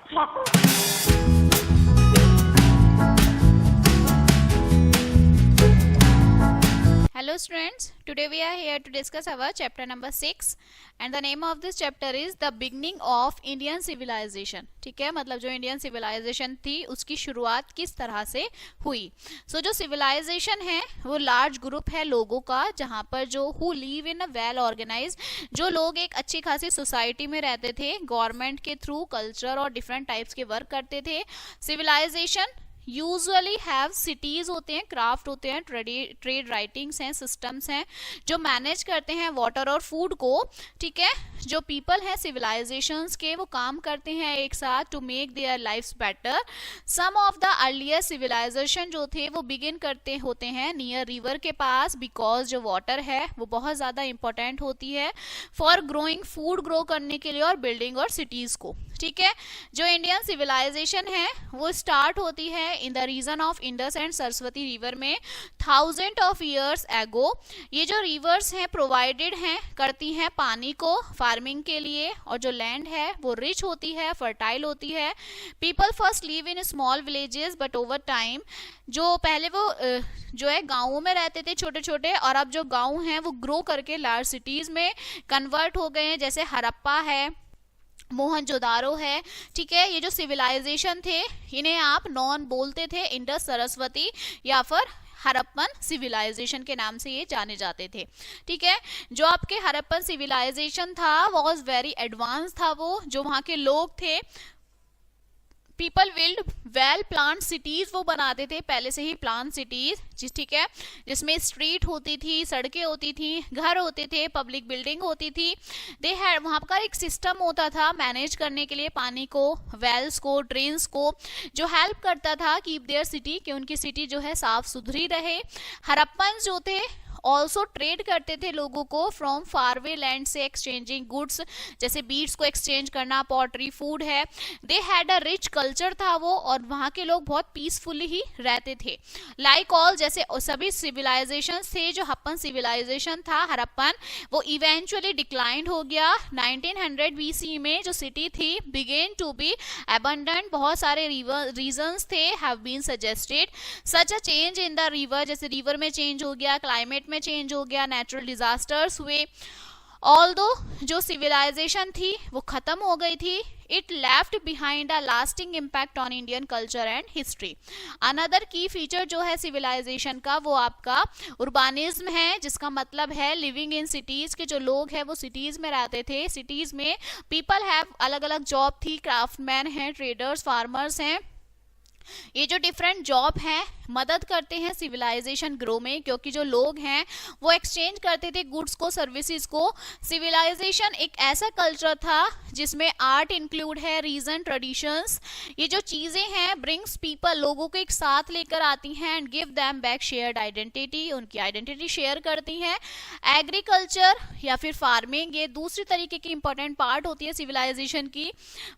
Hello students, today we are here to discuss our chapter number 6 and the name of this chapter is the beginning of Indian civilization. ठीक है, मतलब जो Indian civilisation थी उसकी शुरुआत किस तरह से हुई. जो सिविलाइजेशन है वो लार्ज ग्रुप है लोगों का, जहाँ पर जो who live in a well organise, जो लोग एक अच्छी खासी सोसाइटी में रहते थे, गवर्नमेंट के थ्रू कल्चर और डिफरेंट टाइप्स के वर्क करते थे. सिविलाइजेशन यूजुअली हैव सिटीज होते हैं, क्राफ्ट होते हैं, ट्रेड राइटिंग्स हैं, सिस्टम्स हैं जो मैनेज करते हैं वाटर और फूड को. ठीक है, जो पीपल हैं सिविलाइजेशंस के वो काम करते हैं एक साथ to make their lifes better. Some of the earlier civilisation जो थे वो बिगिन करते होते हैं नियर रिवर के पास, बिकॉज जो वाटर है वो बहुत ज़्यादा इंपॉर्टेंट होती है फॉर ग्रोइंग, फूड ग्रो करने के लिए और बिल्डिंग और सिटीज़ को. ठीक है, जो इंडियन सिविलाइजेशन है वो स्टार्ट होती है in the region of Indus and Saraswati river में थाउजेंड ऑफ ईयर्स एगो. ये जो रिवर्स हैं प्रोवाइडेड हैं, करती हैं पानी को फार्मिंग के लिए, और जो लैंड है वो रिच होती है, फर्टाइल होती है. People first live in small villages but over time, जो पहले वो जो है गाँवों में रहते थे छोटे छोटे, और अब जो गाँव हैं वो ग्रो करके लार्ज सिटीज में कन्वर्ट हो गए हैं, जैसे हड़प्पा है, मोहनजोदारो है. ठीक है, ये जो सिविलाइजेशन थे इन्हें आप नॉन बोलते थे, इंडस, सरस्वती या फिर हड़प्पन सिविलाइजेशन के नाम से ये जाने जाते थे. ठीक है, जो आपके हड़प्पन सिविलाइजेशन था वॉज वेरी एडवांस था. वो जो वहाँ के लोग थे, people build well plan cities वो बनाते थे, पहले से ही प्लान सिटीज. ठीक है, जिसमें स्ट्रीट होती थी, सड़कें होती थी, घर होते थे, पब्लिक बिल्डिंग होती थी. दे हैड, वहाँ का एक सिस्टम होता था मैनेज करने के लिए पानी को, वेल्स को, ड्रेन्स को, जो हेल्प करता था कीप देयर सिटी, कि उनकी सिटी जो है साफ सुथरी रहे. हड़प्पन जो थे ऑल्सो ट्रेड करते थे लोगों को फ्रॉम फारवे लैंड से, एक्सचेंजिंग गुड्स, जैसे बीड्स को एक्सचेंज करना, पॉटरी, फूड है. They had a rich culture था वो, और वहाँ के लोग बहुत पीसफुली ही रहते थे. लाइक ऑल, जैसे सभी सिविलाइजेशन थे, जो हड़प्पन सिविलाइजेशन था हड़प्पन, वो इवेंचुअली डिक्लाइंड हो गया. 1900 BC में जो सिटी थी बिगेन टू बी एबंडेंट. बहुत सारे रीजंस थे have been suggested, such a change in the river, जैसे रिवर में चेंज हो गया, क्लाइमेट में चेंज हो गया, नेचुरल डिजास्टर्स हुए. ऑल्दो जो सिविलाइजेशन थी वो खत्म हो गई थी, it left behind a lasting impact on Indian culture and history. Another key feature जो है सिविलाइजेशन का वो आपका उर्बानिज्म है, जिसका मतलब है लिविंग इन सिटीज, के जो लोग हैं वो सिटीज में रहते थे. सिटीज में पीपल हैव अलग अलग जॉब थी, क्राफ्टमैन हैं, ट्रेडर्स, फार्मर्स हैं. ये जो डिफरेंट जॉब हैं मदद करते हैं सिविलाइजेशन ग्रो में, क्योंकि जो लोग हैं वो एक्सचेंज करते थे गुड्स को, सर्विसेज को. सिविलाइजेशन एक ऐसा कल्चर था जिसमें आर्ट इंक्लूड है, रीजन, ट्रेडिशंस, ये जो चीजें हैं ब्रिंग्स पीपल, लोगों को एक साथ लेकर आती हैं and give them back shared identity, उनकी आइडेंटिटी शेयर करती हैं. एग्रीकल्चर या फिर फार्मिंग, ये दूसरी तरीके की इंपॉर्टेंट पार्ट होती है सिविलाइजेशन की.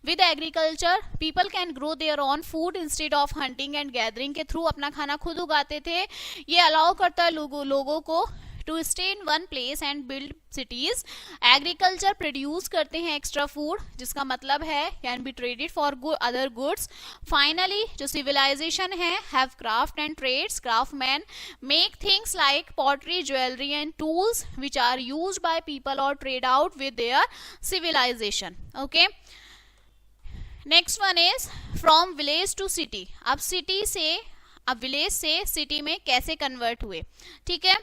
With agriculture people can grow there on food instead of hunting and gathering, के थ्रू अपना खाना खुद उगाते थे. ये अलाउ करता है लोगों को to stay in one place and build cities. Agriculture produce करते हैं एक्स्ट्रा फूड, जिसका मतलब है can be traded for other goods. Finally जो सिविलाइजेशन है have craft and trades, craftsman make things like pottery, jewellery and tools which are used by people और trade out with their civilisation. Okay, next one is from village to city. अब village से city में कैसे convert हुए. ठीक है,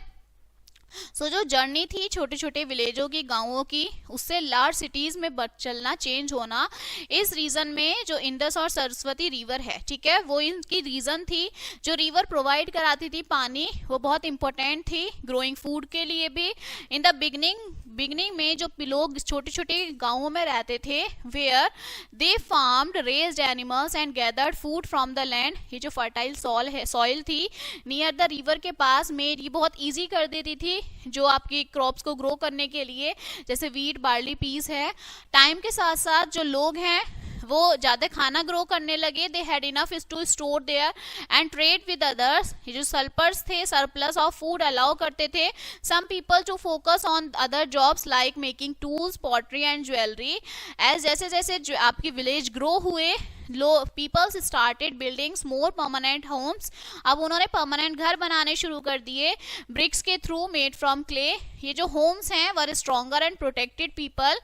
जो journey थी छोटे छोटे विलेजों की, गांवों की, उससे लार्ज सिटीज में चलना, चेंज होना, इस रीजन में जो इंडस और सरस्वती रिवर है, ठीक है, वो इनकी रीजन थी. जो रिवर प्रोवाइड कराती थी पानी, वो बहुत इंपॉर्टेंट थी ग्रोइंग फूड के लिए भी. इन द बिगनिंग में जो लोग छोटे छोटे गांवों में रहते थे, where they farmed, raised animals and gathered food from the land. ये जो फर्टाइल सॉइल थी नियर द रिवर के पास में, ये बहुत ईजी कर देती थी जो आपकी क्रॉप्स को ग्रो करने के लिए, जैसे वीट, बार्ली, पीस है. टाइम के साथ साथ जो लोग हैं वो ज्यादा खाना ग्रो करने लगे. They had enough to store there and trade with others. ये जो सर्पल्स थे, सरप्लस ऑफ फूड अलाउ करते थे some people to focus on other jobs like making tools, pottery and jewellery. As जैसे जैसे आपकी विलेज ग्रो हुए, peoples started buildings more permanent homes, अब उन्होंने परमानेंट घर बनाने शुरू कर दिए, ब्रिक्स के थ्रू मेड फ्रॉम क्ले, ये जो होम्स हैं were stronger and protected people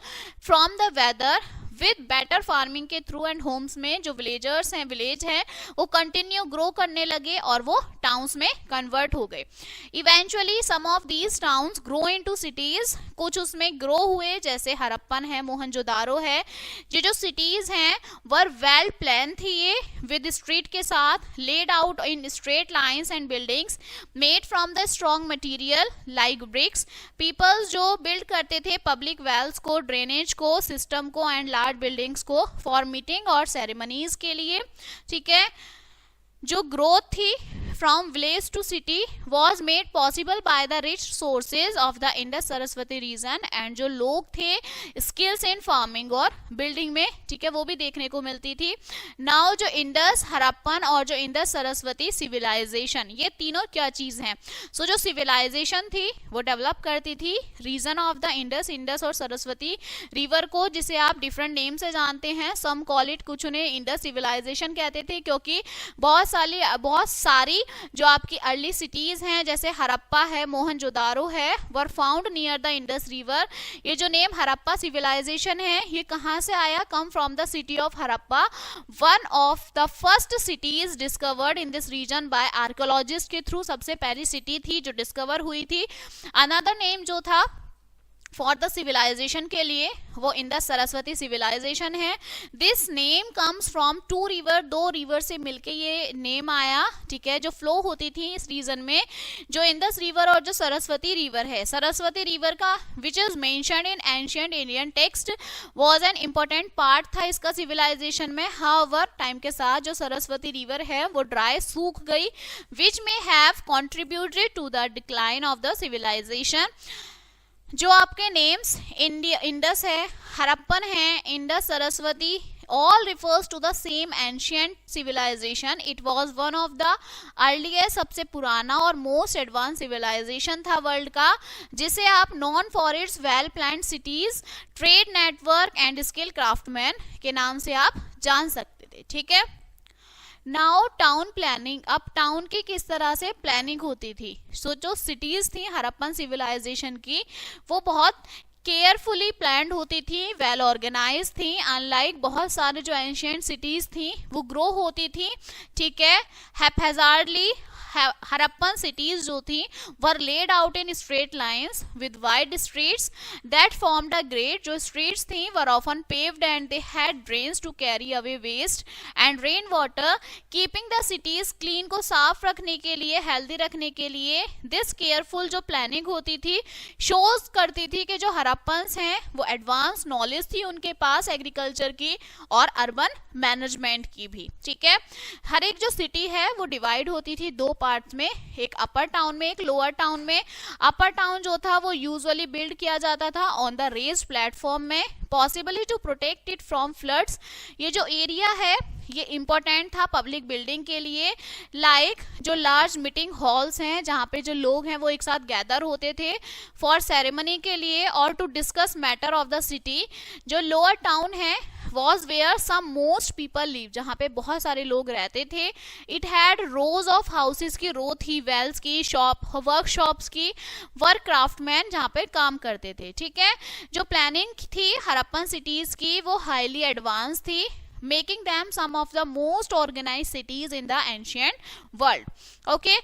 from the weather with better farming के थ्रू, एंड होम्स में जो विलेजर्स हैं, विलेज है, वो कंटिन्यू ग्रो करने लगे और वो टाउन्स में कन्वर्ट हो गए। Eventually some of these towns grow into cities, कुछ उसमें ग्रो हुए, जैसे हड़प्पन है, मोहनजोदारो है। ये जो सिटीज हैं वर वेल प्लान थी, ये विद स्ट्रीट के साथ, laid out in straight lines and buildings made from the strong material like bricks. Peoples जो बिल्ड करते थे पब्लिक वेल्स को, ड्रेनेज को, सिस्टम को एंड लार्ज बिल्डिंग्स को फॉर मीटिंग और सेरेमनीज के लिए, ठीक है। जो ग्रोथ थी from village to city was made possible by the rich sources of the Indus Saraswati region, and जो लोग थे स्किल्स इन फार्मिंग और बिल्डिंग में, ठीक है, वो भी देखने को मिलती थी। नाउ जो इंडस, हड़प्पन और जो इंडस सरस्वती सिविलाइजेशन, ये तीनों क्या चीज हैं? सो जो सिविलाइजेशन थी वो डेवलप करती थी region of the Indus, Indus और सरस्वती रिवर को, जिसे आप डिफरेंट नेम से जानते हैं। सम कॉल इट, कुछ उन्हें इंडस सिविलाइजेशन कहते थे, क्योंकि बहुत सारी जो आपकी अर्ली सिटीज हैं जैसे हड़प्पा है, मोहनजोदारो है, were found near the Indus river. ये जो नेम हड़प्पा सिविलाइजेशन है ये कहाँ से आया? Come from the city of Harappa, one of the first cities discovered in this region by archaeologist के थ्रू, सबसे पहली सिटी थी जो डिस्कवर हुई थी। अनदर नेम जो था फॉर द सिविलाइजेशन के लिए वो इंडस सरस्वती सिविलाइजेशन है। This name comes from two river, दो रिवर से मिलके ये नेम आया, ठीक है, जो फ्लो होती थी इस रीजन में, जो इंडस रिवर और जो सरस्वती रिवर है। सरस्वती रिवर का which is mentioned in ancient Indian text was an important part था इसका सिविलाइजेशन में। हाउएवर टाइम के साथ जो सरस्वती रिवर है वो ड्राई, सूख गई, विच में have contributed to the decline of the civilisation. जो आपके नेम्स इंडस है, हड़प्पन है, Indus, Saraswati, all refers to the same ancient civilization. It was one of the earliest, सबसे पुराना और most advanced civilization था वर्ल्ड का, जिसे आप known for its well planned cities, trade network and skilled craftsmen के नाम से आप जान सकते थे, ठीक है। नाउ टाउन प्लानिंग, अब टाउन की किस तरह से प्लानिंग होती थी? सो जो सिटीज थी हड़प्पन सिविलाइजेशन की वो बहुत केयरफुली प्लान्ड होती थी, वेल ऑर्गेनाइज थी, अनलाइक बहुत सारे जो एंशिएंट सिटीज थी वो ग्रो होती थी, ठीक है। हैप्पैजार्डली हड़प्पन सिटीज जो थी were laid out in straight lines with wide streets that formed a great, जो स्ट्रीट्स थी were often paved and they had drains to carry away waste and rain water, keeping the cities clean, को साफ रखने के लिए, healthy रखने के लिए। दिस केयरफुल जो प्लानिंग होती थी शोज करती थी कि जो हड़प्पन्स हैं वो एडवांस नॉलेज थी उनके पास एग्रीकल्चर की और अर्बन मैनेजमेंट की भी, ठीक है। हर एक जो सिटी है वो डिवाइड होती थी दो पार्ट्स में, एक अपर टाउन में, एक लोअर टाउन में। अपर टाउन जो था वो यूजुअली बिल्ड किया जाता था ऑन द रेज्ड प्लेटफॉर्म में, possibly to protect it from floods. ये जो एरिया है ये इंपॉर्टेंट था पब्लिक बिल्डिंग के लिए, लाइक जो लार्ज मीटिंग हॉल्स हैं जहाँ पे जो लोग हैं वो एक साथ गैदर होते थे फॉर सेरेमनी के लिए और to discuss matter of the city. जो लोअर टाउन है was where some most people live, जहाँ पे बहुत सारे लोग रहते थे। It had rows of houses की रो थी, वेल्स की, शॉप, वर्कशॉप्स की, वर्क क्राफ्टमैन जहाँ पे काम करते थे, ठीक है। जो प्लानिंग थी हड़प्पन सिटीज की वो हाईली एडवांस थी, making them some of the most organized cities in the ancient world. Okay,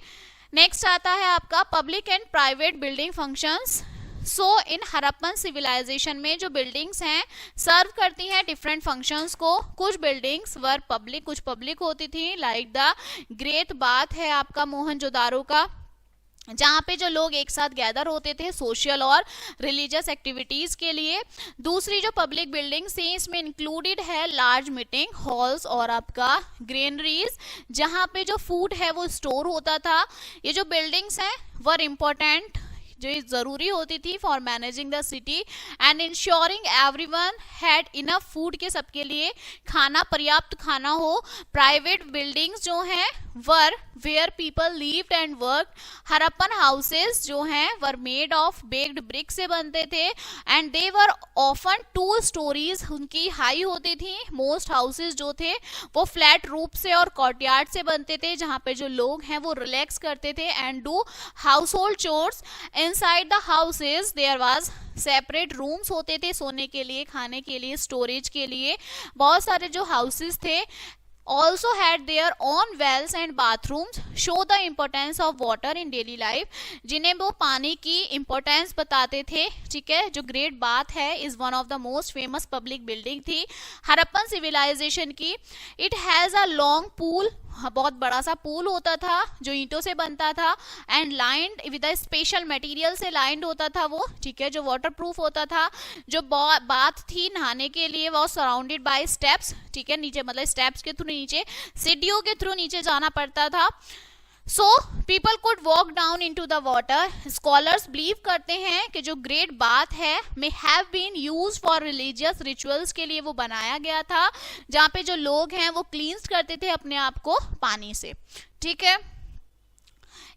next आता है आपका public and private building functions. So in Harappan civilisation में जो बिल्डिंग्स हैं सर्व करती हैं डिफरेंट फंक्शंस को। कुछ बिल्डिंग्स वर पब्लिक, कुछ पब्लिक होती थी, लाइक द ग्रेट बाथ है आपका मोहनजोदारो का, जहाँ पे जो लोग एक साथ गैदर होते थे सोशल और रिलीजियस एक्टिविटीज के लिए। दूसरी जो पब्लिक बिल्डिंग्स थी इसमें इंक्लूडेड है लार्ज मीटिंग हॉल्स और आपका ग्रेनरीज, जहाँ पे जो फूड है वो स्टोर होता था। ये जो बिल्डिंग्स हैं वर इम्पोर्टेंट, जो जरूरी होती थी for managing the city and ensuring everyone had enough food, के सबके लिए खाना, पर्याप्त खाना हो। प्राइवेट बिल्डिंग्स जो हैं were where people lived and work. Harappan houses जो हैं were made of baked brick से बनते थे and they were often 2 storeys, उनकी हाई होती थी। मोस्ट हाउसेस जो थे वो फ्लैट रूफ से और कोर्टयार्ड से बनते थे, जहाँ पे जो लोग हैं वो रिलैक्स करते थे and do household chores. Inside the houses there was separate rooms होते थे सोने के लिए, खाने के लिए, स्टोरेज के लिए। बहुत सारे जो हाउसेस थे also had their own wells and bathrooms, show the importance of water in daily life, जिन्हें वो पानी की इम्पोर्टेंस बताते थे। ठीक है, जो ग्रेट बाथ है is one of the most famous public building थी हरप्पन सिविलाइजेशन की। It has a long pool, बहुत बड़ा सा पूल होता था जो ईंटों से बनता था and lined with a special material से लाइंड होता था वो। ठीक है, जो वाटर प्रूफ होता था। जो बाथ थी नहाने के लिए वो सराउंडेड बाय स्टेप्स। ठीक है, नीचे मतलब स्टेप्स के थ्रू नीचे, सीढ़ियों के थ्रू नीचे जाना पड़ता था। So people could walk down into the water. Scholars believe करते हैं कि जो ग्रेट बाथ है may have been use for religious rituals के लिए वो बनाया गया था, जहाँ पे जो लोग हैं वो क्लींस करते थे अपने आप को पानी से। ठीक है,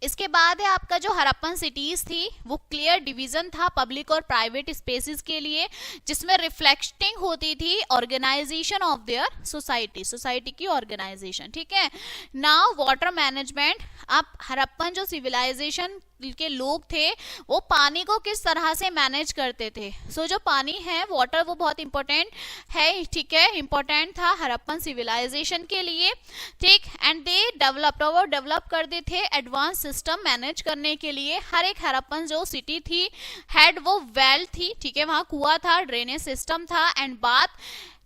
इसके बाद है आपका जो हरप्पन सिटीज थी वो क्लियर डिवीजन था पब्लिक और प्राइवेट स्पेसेस के लिए, जिसमें रिफ्लेक्टिंग होती थी organisation of their society, society की ऑर्गेनाइजेशन। ठीक है, नाउ वाटर मैनेजमेंट। अब हरप्पन जो सिविलाइजेशन के लोग थे वो पानी को किस तरह से मैनेज करते थे। सो जो पानी है वाटर वो बहुत इंपॉर्टेंट है। ठीक है, इंपॉर्टेंट था हरप्पन सिविलाइजेशन के लिए। ठीक, एंड दे डेवलप करते थे एडवांस सिस्टम मैनेज करने के लिए। हर एक हरप्पन जो सिटी थी हेड वो वेल थी। ठीक है, वहां कुआं था, ड्रेनेज सिस्टम था एंड बाथ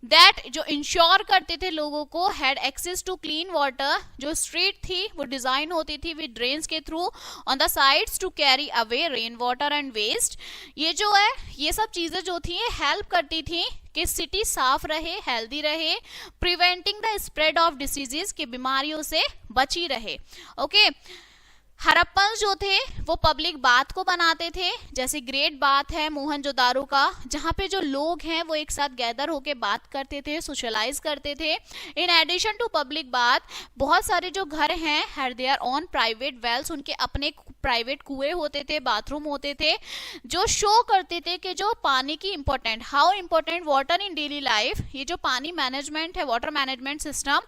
दैट जो इंश्योर करते थे लोगों को had access to clean water. जो स्ट्रीट थी वो डिजाइन होती थी विद ड्रेन्स के through on the sides to carry away rain water and waste. ये जो है ये सब चीजें जो थी ये हेल्प करती थी कि सिटी साफ रहे, हेल्दी रहे, preventing the spread of diseases, की बीमारियों से बची रहे। ओके, हरप्पन जो थे वो पब्लिक बाथ को बनाते थे, जैसे ग्रेट बाथ है मोहनजोदारो का, जहाँ पे जो लोग हैं वो एक साथ गैदर होके बात करते थे, सोशलाइज करते थे। In addition to public bath बहुत सारे जो घर हैं had their own private wells, उनके अपने प्राइवेट कुएं होते थे, बाथरूम होते थे, जो शो करते थे कि जो पानी की important, how important water in daily life. ये जो पानी मैनेजमेंट है, water management system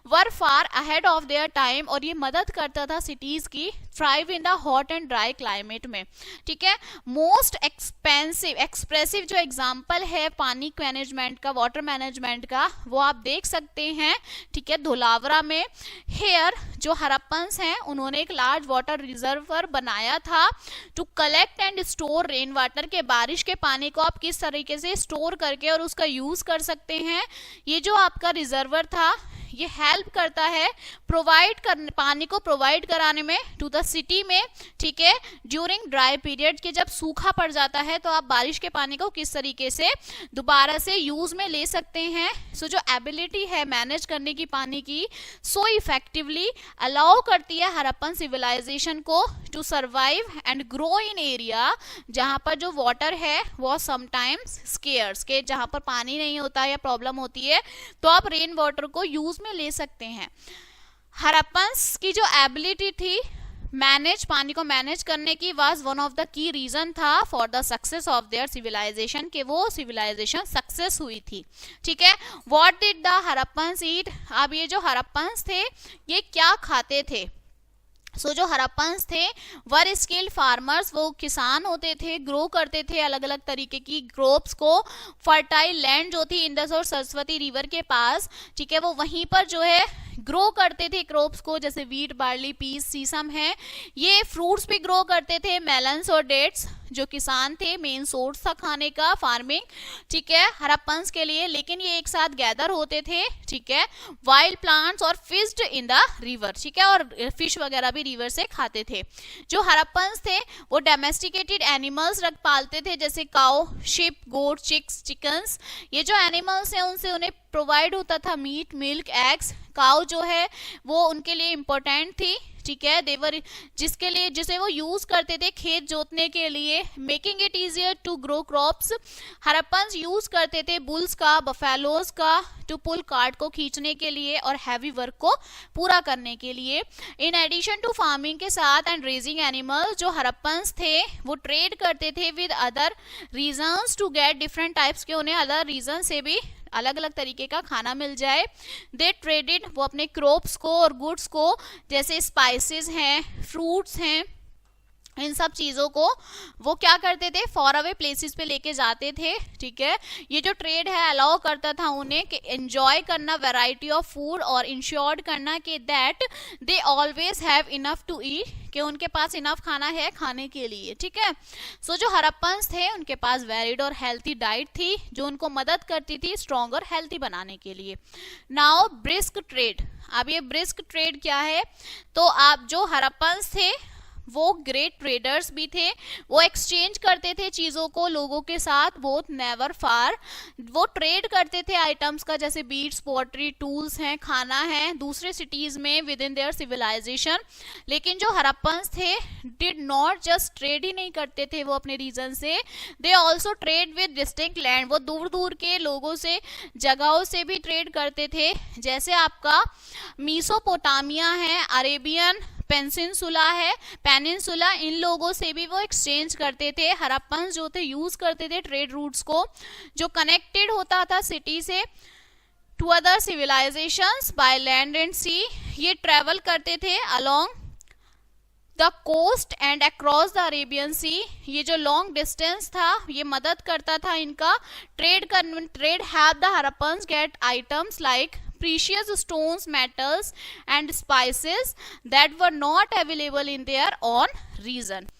were far ahead of their time, और ये मदद करता था सिटीज की thrive in the hot and dry climate में। ठीक है, मोस्ट एक्सप्रेसिव जो एग्जांपल है पानी मैनेजमेंट का, वाटर मैनेजमेंट का, वो आप देख सकते हैं। ठीक है, धोलावरा में हेयर जो हरप्पन्स हैं उन्होंने एक लार्ज वाटर रिजर्वर बनाया था to collect and store rain water, के बारिश के पानी को आप किस तरीके से स्टोर करके और उसका यूज कर सकते हैं। ये जो आपका रिजर्वर था ये हेल्प करता है पानी को प्रोवाइड कराने में टू द सिटी में। ठीक है, ड्यूरिंग ड्राई पीरियड के जब सूखा पड़ जाता है तो आप बारिश के पानी को किस तरीके से दोबारा से यूज में ले सकते हैं। सो जो एबिलिटी है मैनेज करने की पानी की, सो इफेक्टिवली अलाउ करती है हरप्पन सिविलाइजेशन को to survive and grow in area जहां पर जो वाटर है वो समटाइम्स स्केयर्स, के जहां पर पानी नहीं होता या प्रॉब्लम होती है तो आप रेन वाटर को यूज में ले सकते हैं। हरप्पन्स की जो एबिलिटी थी पानी को मैनेज करने की was one of the key reason था for the success of their civilisation, के वो सिविलाइजेशन सक्सेस हुई थी। ठीक है, what did the Harappans eat. अब ये जो हरप्पन्स थे ये क्या खाते थे। सो जो हरप्पन्स थे वर स्किल्ड फार्मर्स, वो किसान होते थे, ग्रो करते थे अलग अलग तरीके की क्रॉप्स को। फर्टाइल लैंड जो थी इंडस और सरस्वती रिवर के पास, ठीक है, वो वहीं पर जो है ग्रो करते थे क्रॉप्स को, जैसे वीट, बार्ली, पीस, सीसम है। ये फ्रूट्स भी ग्रो करते थे, मेलन्स और डेट्स, जो किसान थे मेन सोर्स था खाने का फार्मिंग। ठीक है, हरप्पन्स के लिए, लेकिन ये एक साथ गैदर होते थे। ठीक है, वाइल्ड प्लांट्स और फिश्ड इन द रिवर। ठीक है, और फिश वगैरह भी रिवर से खाते थे। जो हरप्पन्स थे वो डोमेस्टिकेटेड एनिमल्स पालते थे, जैसे काउ, शिप, गोट, चिक्स, चिकन्स। ये जो एनिमल्स हैं उनसे उन्हें प्रोवाइड होता था मीट, मिल्क, एग्स। काउ जो है वो उनके लिए इम्पोर्टेंट थी। ठीक है, देवर जिसके लिए जिसे वो यूज करते थे खेत जोतने के लिए, making it easier to grow crops. Harappan use करते थे बुल्स का, बफेलोज का, टू पुल कार्ट को खींचने के लिए और हैवी वर्क को पूरा करने के लिए। इन एडिशन टू फार्मिंग के साथ एंड रेजिंग एनिमल, जो हड़प्पन्स थे वो ट्रेड करते थे with other regions to get different types के, उन्हें अदर रीजन से भी अलग अलग तरीके का खाना मिल जाए। दे ट्रेडेड, वो अपने क्रॉप्स को और गुड्स को, जैसे स्पाइसेस हैं, फ्रूट्स हैं, इन सब चीज़ों को वो क्या करते थे, फॉर अवे प्लेसेस पे लेके जाते थे। ठीक है, ये जो ट्रेड है अलाउ करता था उन्हें कि एंजॉय करना वैरायटी ऑफ फूड और इंश्योर्ड करना कि that they always have enough to eat, कि उनके पास इनफ खाना है खाने के लिए। ठीक है, सो जो हड़प्पन्स थे उनके पास वेरिड और हेल्थी डाइट थी जो उनको मदद करती थी स्ट्रॉन्ग और हेल्थी बनाने के लिए। नाउ ब्रिस्क ट्रेड, अब ये ब्रिस्क ट्रेड क्या है, तो आप जो हड़प्पन्स थे वो ग्रेट ट्रेडर्स भी थे, वो एक्सचेंज करते थे चीज़ों को लोगों के साथ, बोथ नेवर फार। वो ट्रेड करते थे आइटम्स का, जैसे बीड्स, पॉटरी, टूल्स हैं, खाना है, दूसरे सिटीज़ में विद इन देयर सिविलाइजेशन। लेकिन जो हड़प्पन्स थे डिड नॉट जस्ट ट्रेड ही नहीं करते थे वो अपने रीजन से, they also trade with distinct land, वो दूर दूर के लोगों से, जगहों से भी ट्रेड करते थे। जैसे आपका मीसोपोटामिया है, अरेबियन पेनिनसुला है, पेनिनसुला, इन लोगों से भी वो एक्सचेंज करते थे। हड़प्पन जो थे यूज करते थे ट्रेड रूट्स को जो कनेक्टेड होता था सिटी से to other civilisations by land and sea. ये ट्रेवल करते थे along the coast and across the Arabian sea. ये जो लॉन्ग डिस्टेंस था ये मदद करता था इनका trade have the Harappans get items like precious stones, metals and spices that were not available in their own region.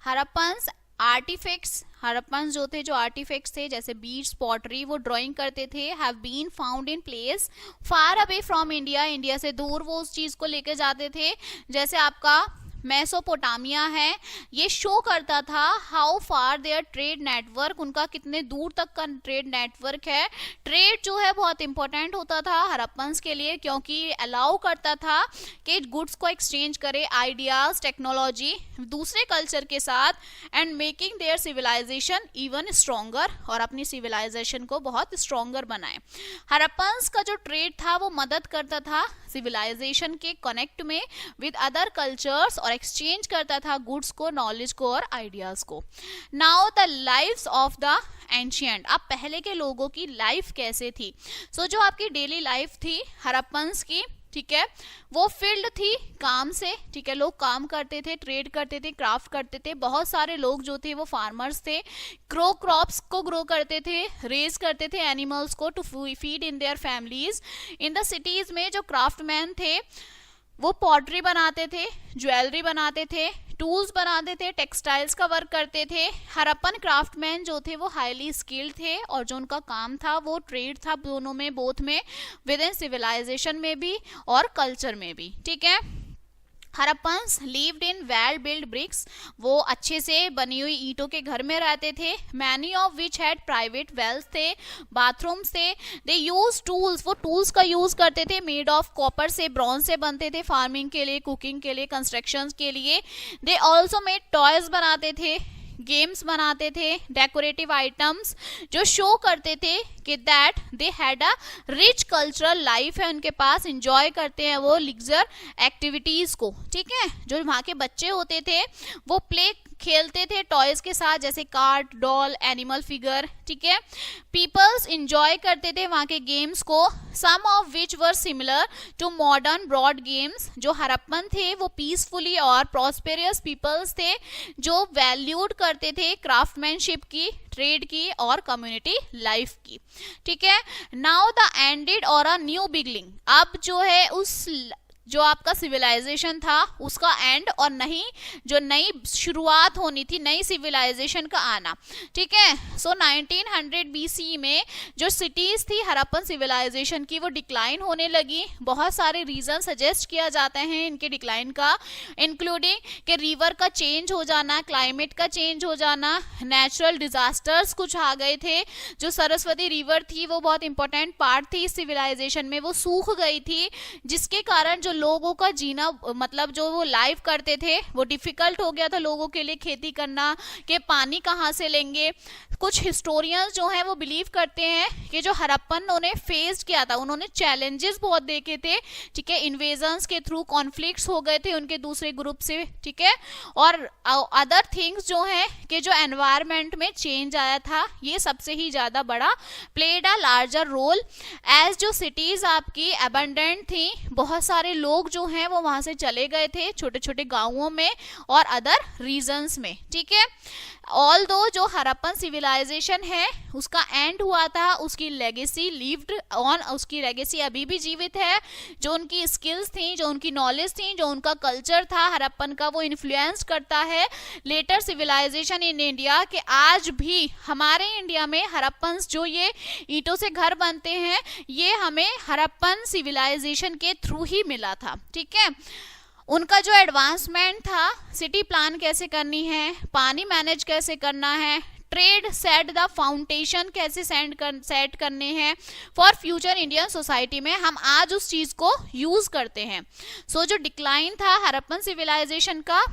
Harappans artefacts, Harappans जो थे, जो आर्टिफैक्ट्स थे जैसे बीड्स, पॉटरी, वो ड्राइंग करते थे, have been found in place far away from India, India से दूर वो उस चीज को लेके जाते थे। जैसे आपका मेसोपोटामिया है, ये शो करता था how far their trade network, उनका कितने दूर तक का ट्रेड नेटवर्क है। ट्रेड जो है बहुत इंपॉर्टेंट होता था हड़प्पन्स के लिए क्योंकि अलाउ करता था कि गुड्स को एक्सचेंज करे, आइडियाज, टेक्नोलॉजी दूसरे कल्चर के साथ, and making their civilisation even stronger, और अपनी सिविलाइजेशन को बहुत स्ट्रॉन्गर बनाए। हड़प्पन्स का जो ट्रेड था वो मदद करता था सिविलाइजेशन के कनेक्ट में विद अदर कल्चर्स और एक्सचेंज करता था गुड्स को, नॉलेज को और आइडियाज को। Now the lives of the ancient, अब पहले के लोगों की लाइफ कैसे थी। सो जो आपकी डेली लाइफ थी हड़प्पन्स की, ठीक है, वो फील्ड थी काम से। ठीक है, लोग काम करते थे, ट्रेड करते थे, क्राफ्ट करते थे। बहुत सारे लोग जो थे वो फार्मर्स थे, ग्रो क्रॉप्स को ग्रो करते थे, रेज करते थे एनिमल्स को to feed in their families. In the cities में जो क्राफ्टमैन थे वो पॉटरी बनाते थे, ज्वेलरी बनाते थे, टूल्स बनाते थे, टेक्सटाइल्स का वर्क करते थे। हड़प्पन क्राफ्टमैन जो थे वो हाईली स्किल्ड थे और जो उनका काम था वो ट्रेड था, दोनों में, बोथ में, विद इन सिविलाइजेशन में भी और कल्चर में भी। ठीक है, Harappans lived in well build bricks, वो अच्छे से बनी हुई ईंटों के घर में रहते थे। Many of which had private wells थे, बाथरूम्स थे। दे यूज टूल्स, वो टूल्स का यूज करते थे मेड ऑफ कॉपर से, ब्रॉन्ज से बनते थे, फार्मिंग के लिए, कुकिंग के लिए, कंस्ट्रक्शन के लिए। दे ऑल्सो मेड टॉयज बनाते थे, गेम्स बनाते थे, डेकोरेटिव आइटम्स जो शो करते थे कि that they had a rich cultural life है उनके पास, एंजॉय करते हैं वो लिग्जर एक्टिविटीज को। ठीक है, जो वहाँ के बच्चे होते थे वो प्ले खेलते थे टॉयज के साथ, जैसे कार्ड, डॉल, एनिमल फिगर। ठीक है, पीपल्स एंजॉय करते थे वहाँ के गेम्स को, some of which were similar to modern board games. जो हड़प्पन थे वो पीसफुली और प्रॉस्पेरियस पीपल्स थे जो वैल्यूड करते थे क्राफ्टमैनशिप की, ट्रेड की और कम्युनिटी लाइफ की। ठीक है, नाउ द एंडेड और अ न्यू बिगनिंग, अब जो है उस जो आपका सिविलाइजेशन था उसका एंड और नहीं जो नई शुरुआत होनी थी, नई सिविलाइजेशन का आना। ठीक है, सो 1900 BC में जो सिटीज थी हड़प्पन सिविलाइजेशन की वो डिक्लाइन होने लगी। बहुत सारे रीजन सजेस्ट किया जाते हैं इनके डिक्लाइन का, इंक्लूडिंग कि रिवर का चेंज हो जाना, क्लाइमेट का चेंज हो जाना, नेचुरल डिजास्टर्स कुछ आ गए थे। जो सरस्वती रिवर थी वो बहुत इंपॉर्टेंट पार्ट थी इस सिविलाइजेशन में, वो सूख गई थी जिसके कारण जो लोगों का जीना, मतलब जो वो लाइव करते थे वो डिफिकल्ट हो गया था लोगों के लिए खेती करना, कि पानी कहाँ से लेंगे। कुछ हिस्टोरियंस जो हैं वो बिलीव करते हैं कि जो हड़प्पन उन्होंने फेस किया था, उन्होंने चैलेंजेस बहुत देखे थे, ठीक है, इन्वेजन्स के थ्रू कॉन्फ्लिक्ट्स हो गए थे उनके दूसरे ग्रुप से, ठीक है, और अदर थिंग्स जो है कि जो एनवायरनमेंट में चेंज आया था, ये सबसे ही ज्यादा बड़ा played a larger role. As जो सिटीज आपकी अबंडेंट थी, बहुत सारे लोग जो हैं वो वहां से चले गए थे छोटे छोटे गांवों में और अदर रीजन्स में, ठीक है। ऑल दो जो हड़प्पन सिविलाइजेशन है उसका एंड हुआ था, उसकी लेगेसी लिव्ड ऑन, उसकी लेगेसी अभी भी जीवित है। जो उनकी स्किल्स थी, जो उनकी नॉलेज थी, जो उनका कल्चर था हड़प्पन का, वो इन्फ्लुएंस करता है लेटर सिविलाइजेशन इन इंडिया। कि आज भी हमारे इंडिया में हड़प्पन जो ये ईंटों से घर बनते हैं, ये हमें हड़प्पन सिविलाइजेशन के थ्रू ही मिला था, ठीक है। उनका जो एडवांसमेंट था, सिटी प्लान कैसे करनी है, पानी मैनेज कैसे करना है, ट्रेड सेट द फाउंडेशन कैसे सेट करने हैं फॉर फ्यूचर इंडियन सोसाइटी में, हम आज उस चीज को यूज करते हैं। सो जो डिक्लाइन था हड़प्पन सिविलाइजेशन का,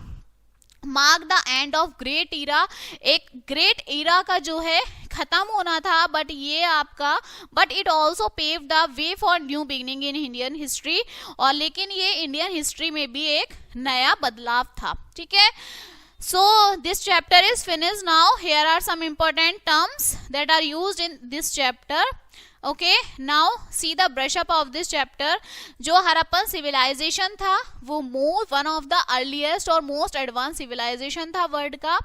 mark the end of great era, एक ग्रेट ईरा का जो है खत्म होना था, बट ये आपका, but it also pave the way for new beginning in Indian history, और लेकिन ये इंडियन हिस्ट्री में भी एक नया बदलाव था, ठीक है। So this chapter is finished now. Here are some important terms that are used in this chapter. Okay, now see the brush up of this chapter. जो हड़प्पन सिविलाइजेशन था वो वन ऑफ द अर्लीस्ट और most advance civilisation था world का।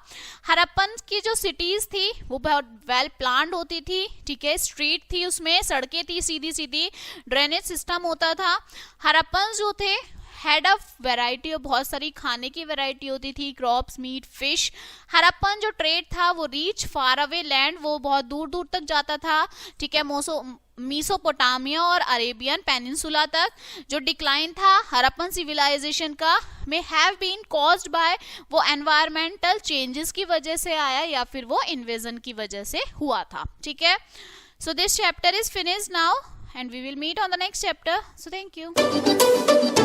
हड़प्पन की जो cities थी वो बहुत वेल प्लान्ड होती थी, ठीक है, स्ट्रीट थी, उसमें सड़कें थी सीधी सीधी, ड्रेनेज सिस्टम होता था। हड़प्पन जो थे हैड अ वैरायटी, बहुत सारी खाने की वैरायटी होती थी, क्रॉप्स, मीट, फिश। हड़प्पन जो ट्रेड था वो रीच फार अवे लैंड, वो बहुत दूर दूर तक जाता था, ठीक है, मीसोपोटामिया और अरेबियन पेनिनसुला तक। जो डिक्लाइन था हड़प्पन सिविलाइजेशन का में हैव बीन कॉज्ड बाय, वो एनवायरमेंटल चेंजेस की वजह से आया या फिर वो इन्वेजन की वजह से हुआ था, ठीक है। So this chapter is finished now and we will meet on the next chapter. So thank you.